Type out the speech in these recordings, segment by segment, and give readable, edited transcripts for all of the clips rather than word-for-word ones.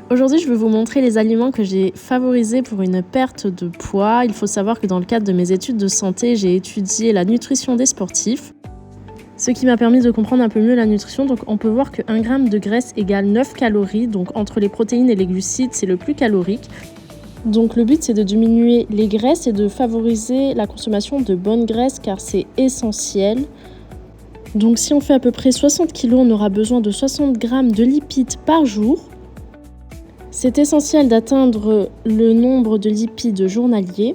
Aujourd'hui, je vais vous montrer les aliments que j'ai favorisés pour une perte de poids. Il faut savoir que dans le cadre de mes études de santé, j'ai étudié la nutrition des sportifs, ce qui m'a permis de comprendre un peu mieux la nutrition. Donc on peut voir que 1 g de graisse égale 9 calories. Donc entre les protéines et les glucides, c'est le plus calorique. Donc le but, c'est de diminuer les graisses et de favoriser la consommation de bonnes graisses car c'est essentiel. Donc si on fait à peu près 60 kg, on aura besoin de 60 g de lipides par jour. C'est essentiel d'atteindre le nombre de lipides journaliers.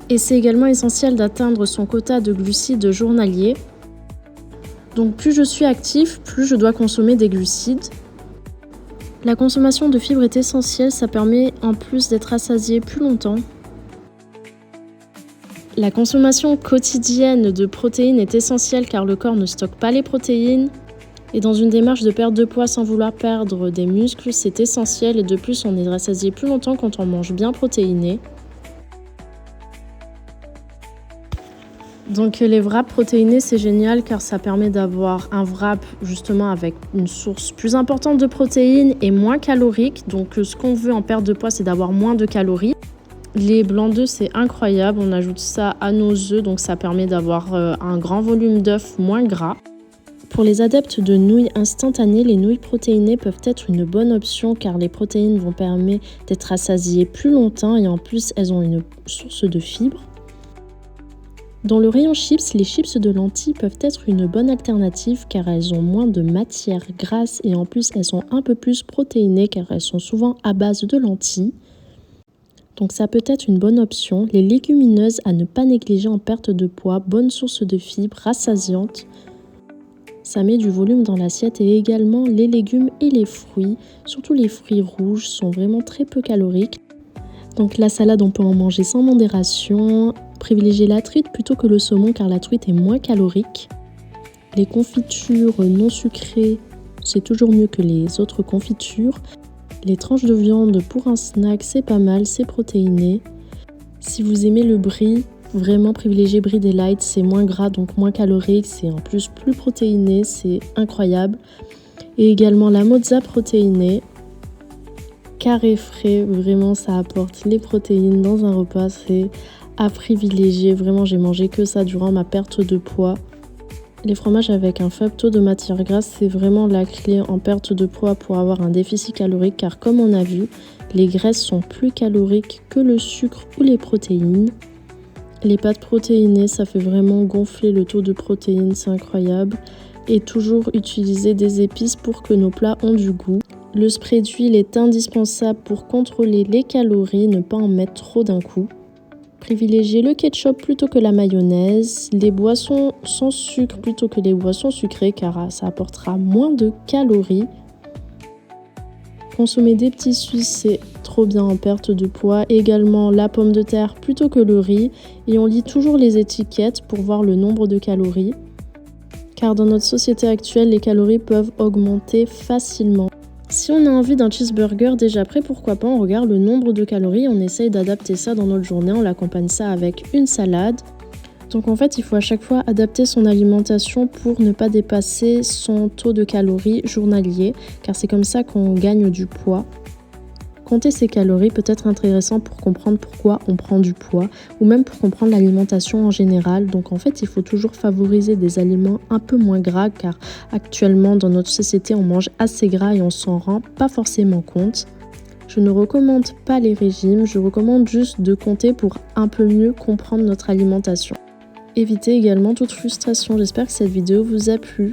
Et c'est également essentiel d'atteindre son quota de glucides journaliers. Donc plus je suis actif, plus je dois consommer des glucides. La consommation de fibres est essentielle, ça permet en plus d'être rassasié plus longtemps. La consommation quotidienne de protéines est essentielle car le corps ne stocke pas les protéines. Et dans une démarche de perte de poids sans vouloir perdre des muscles, c'est essentiel et de plus on est rassasié plus longtemps quand on mange bien protéiné. Donc les wraps protéinés c'est génial car ça permet d'avoir un wrap justement avec une source plus importante de protéines et moins calorique. Donc ce qu'on veut en perte de poids c'est d'avoir moins de calories. Les blancs d'œufs c'est incroyable, on ajoute ça à nos œufs donc ça permet d'avoir un grand volume d'œufs moins gras. Pour les adeptes de nouilles instantanées, les nouilles protéinées peuvent être une bonne option car les protéines vont permettre d'être rassasiées plus longtemps et en plus elles ont une source de fibres. Dans le rayon chips, les chips de lentilles peuvent être une bonne alternative car elles ont moins de matière grasse et en plus elles sont un peu plus protéinées car elles sont souvent à base de lentilles. Donc ça peut être une bonne option. Les légumineuses à ne pas négliger en perte de poids, bonne source de fibres, rassasiante. Ça met du volume dans l'assiette et également les légumes et les fruits, surtout les fruits rouges, sont vraiment très peu caloriques. Donc la salade, on peut en manger sans modération. Privilégiez la truite plutôt que le saumon car la truite est moins calorique. Les confitures non sucrées, c'est toujours mieux que les autres confitures. Les tranches de viande pour un snack, c'est pas mal, c'est protéiné. Si vous aimez le brie, vraiment privilégiez Brie Delight, c'est moins gras donc moins calorique, c'est en plus plus protéiné, c'est incroyable. Et également la mozza protéinée, carré frais, vraiment ça apporte les protéines dans un repas, c'est à privilégier, vraiment j'ai mangé que ça durant ma perte de poids. Les fromages avec un faible taux de matière grasse, c'est vraiment la clé en perte de poids pour avoir un déficit calorique car comme on a vu, les graisses sont plus caloriques que le sucre ou les protéines. Les pâtes protéinées, ça fait vraiment gonfler le taux de protéines, c'est incroyable. Et toujours utiliser des épices pour que nos plats ont du goût. Le spray d'huile est indispensable pour contrôler les calories, ne pas en mettre trop d'un coup. Privilégiez le ketchup plutôt que la mayonnaise. Les boissons sans sucre plutôt que les boissons sucrées car ça apportera moins de calories. Consommer des petits suisses, c'est trop bien en perte de poids. Également la pomme de terre plutôt que le riz. Et on lit toujours les étiquettes pour voir le nombre de calories. Car dans notre société actuelle, les calories peuvent augmenter facilement. Si on a envie d'un cheeseburger déjà prêt, pourquoi pas, on regarde le nombre de calories, on essaye d'adapter ça dans notre journée, on l'accompagne ça avec une salade. Donc en fait, il faut à chaque fois adapter son alimentation pour ne pas dépasser son taux de calories journalier, car c'est comme ça qu'on gagne du poids. Compter ses calories peut être intéressant pour comprendre pourquoi on prend du poids, ou même pour comprendre l'alimentation en général. Donc en fait, il faut toujours favoriser des aliments un peu moins gras, car actuellement dans notre société, on mange assez gras et on s'en rend pas forcément compte. Je ne recommande pas les régimes, je recommande juste de compter pour un peu mieux comprendre notre alimentation. Évitez également toute frustration. J'espère que cette vidéo vous a plu.